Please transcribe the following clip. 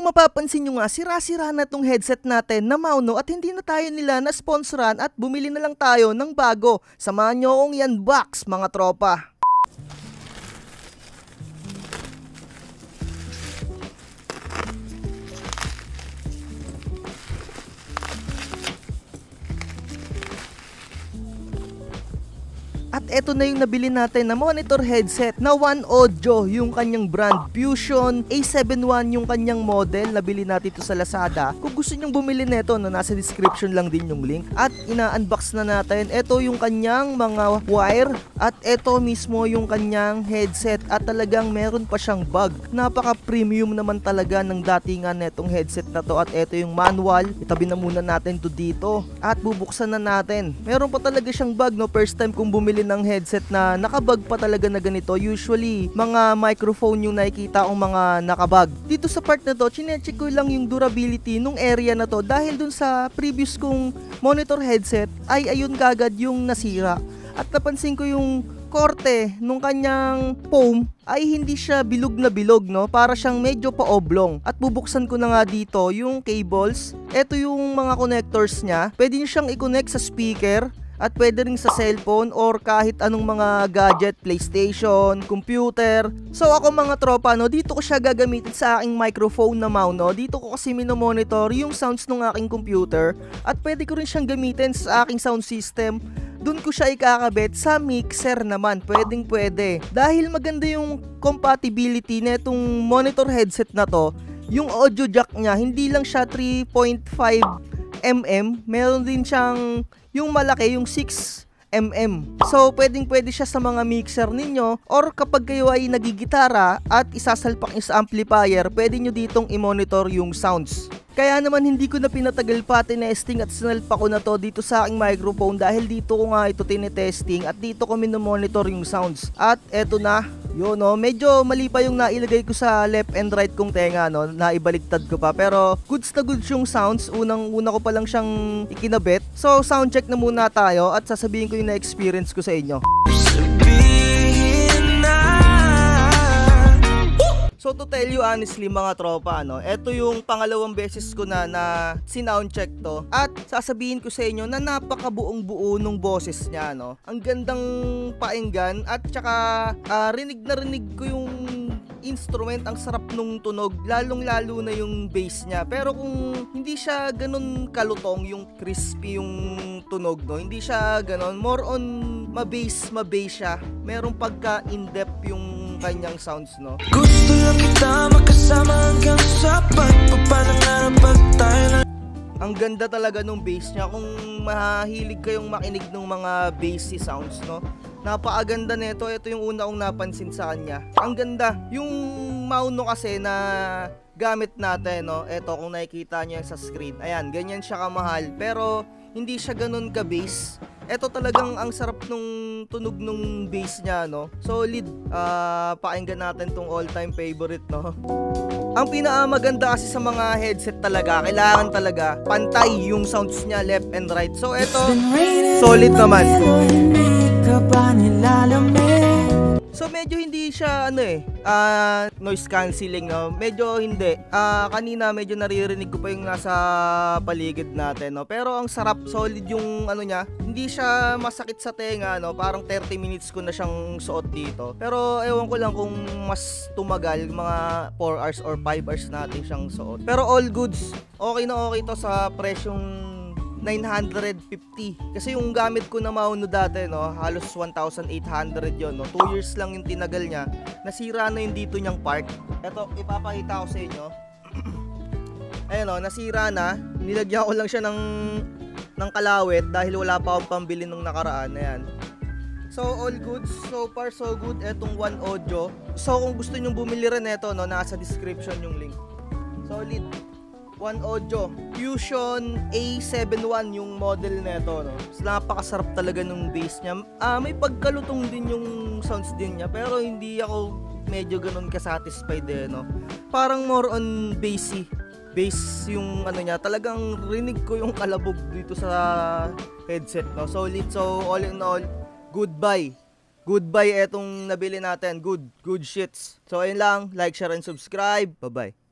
Kung mapapansin nyo nga, sira-sira na tong headset natin na Mauno at hindi na tayo nila na-sponsoran at bumili na lang tayo ng bago. Samahan nyo akong i-unbox mga tropa. At eto na yung nabili natin na monitor headset na One Audio, yung kanyang brand. Fusion A71 yung kanyang model. Nabili natin ito sa Lazada. Kung gusto nyong bumili nito, no, nasa description lang din yung link. At ina-unbox na natin. Eto yung kanyang mga wire. At eto mismo yung kanyang headset. At talagang meron pa siyang bag. Napaka-premium naman talaga ng datingan netong headset na to. At eto yung manual. Itabi na muna natin to dito. At bubuksan na natin. Meron pa talaga siyang bag, no. First time kong bumili ng headset na nakabag pa talaga na ganito. Usually, mga microphone yung nakikita kong mga nakabag. Dito sa part na to, chinecheck ko lang yung durability nung area na to dahil dun sa previous kong monitor headset ay ayun kagad yung nasira. At napansin ko yung korte nung kanyang foam ay hindi siya bilog na bilog, no? Para siyang medyo pa-oblong. At bubuksan ko na nga dito yung cables. Ito yung mga connectors niya. Pwede nyo siyang i-connect sa speaker. At pwede rin sa cellphone or kahit anong mga gadget, PlayStation, computer. So ako mga tropa, no, dito ko siya gagamitin sa aking microphone na Mauno. Dito ko kasi minomonitor yung sounds ng aking computer. At pwede ko rin siyang gamitin sa aking sound system. Doon ko siya ikakabit sa mixer naman. Pwedeng pwede. Dahil maganda yung compatibility na itong monitor headset na to, yung audio jack niya, hindi lang siya 3.5mm. Meron din siyang yung malaki, yung 6mm. So, pwedeng-pwede siya sa mga mixer ninyo or kapag kayo ay nagigitara at isasalpak nyo sa amplifier, pwede nyo ditong i-monitor yung sounds. Kaya naman hindi ko na pinatagal pa tinesting at sinalpa ko na to dito sa aking microphone dahil dito ko nga ito tinetesting at dito ko minomonitor yung sounds. At eto na, yun, no, medyo mali pa yung nailagay ko sa left and right kong tenga, no, naibaliktad ko pa, pero goods na goods yung sounds. Una ko pa lang siyang ikinabit. So sound check na muna tayo at sasabihin ko yung na-experience ko sa inyo. So to tell you honestly mga tropa, no, ito yung pangalawang beses ko na sinoundcheck to. At sasabihin ko sa inyo na napakabuong buo nung boses niya, no. Ang gandang painggan at saka rinig na rinig ko yung instrument, ang sarap nung tunog, lalong lalo na yung bass niya. Pero kung hindi siya ganun kalutong, yung crispy yung tunog, no, hindi siya ganun, more on ma-bass siya. Merong pagka in-depth yung kanyang sounds, no. Gusto lang kita makasama hanggang sa pagpapangarap pag tayo na. Ang ganda talaga nung bass niya. Kung mahilig kayong makinig ng mga bassy sounds, no, napakaganda nito. Ito yung una kong napansin sa kanya. Ang ganda. Yung Mauno kasi na gamit natin, no, eto kung nakikita niyo sa screen, ayan, ganyan siya kamahal. Pero hindi siya ganun ka-bass. Ito talagang ang sarap nung tunog nung bass niya, no. Solid. Pakinggan natin tong all-time favorite, no. Ang pinakamaganda kasi sa mga headset talaga, kailangan talaga pantay yung sounds niya left and right. So ito, solid naman. So medyo hindi siya noise cancelling, no. Medyo hindi. Kanina medyo naririnig ko pa yung nasa paligid natin, no. Pero ang sarap, solid yung niya. Hindi siya masakit sa tenga, no. Parang 30 minutes ko na siyang suot dito. Pero ewan ko lang kung mas tumagal, mga 4 hours or 5 hours natin siyang suot. Pero all goods. Okay na okay to sa presyong 950. Kasi yung gamit ko na Mauno dati, no, halos 1,800 yon, no. 2 years lang yung tinagal niya. Nasira na yung dito niyang part. Ito, ipapakita ko sa inyo. Ayun, no, nasira na. Nilagyan ko lang siya ng kalawit dahil wala pa akong pambili nung nakaraan. Ayan. So all goods, so far so good etong One Audio. So kung gusto niyo bumili rin nito, no, nasa description yung link. Solid. One Audio Fusion A71 yung model nito, no. So, napakasarap talaga nung bass niya. May pagkalutong din yung sounds din niya, pero hindi ako medyo ganun ka-satisfied, no. Parang more on bassy. Bass yung niya. Talagang rinig ko yung kalabog dito sa headset, no. Solid. So all in all, goodbye. Goodbye etong nabili natin. Good shits. So ayun lang, like, share and subscribe. Bye-bye.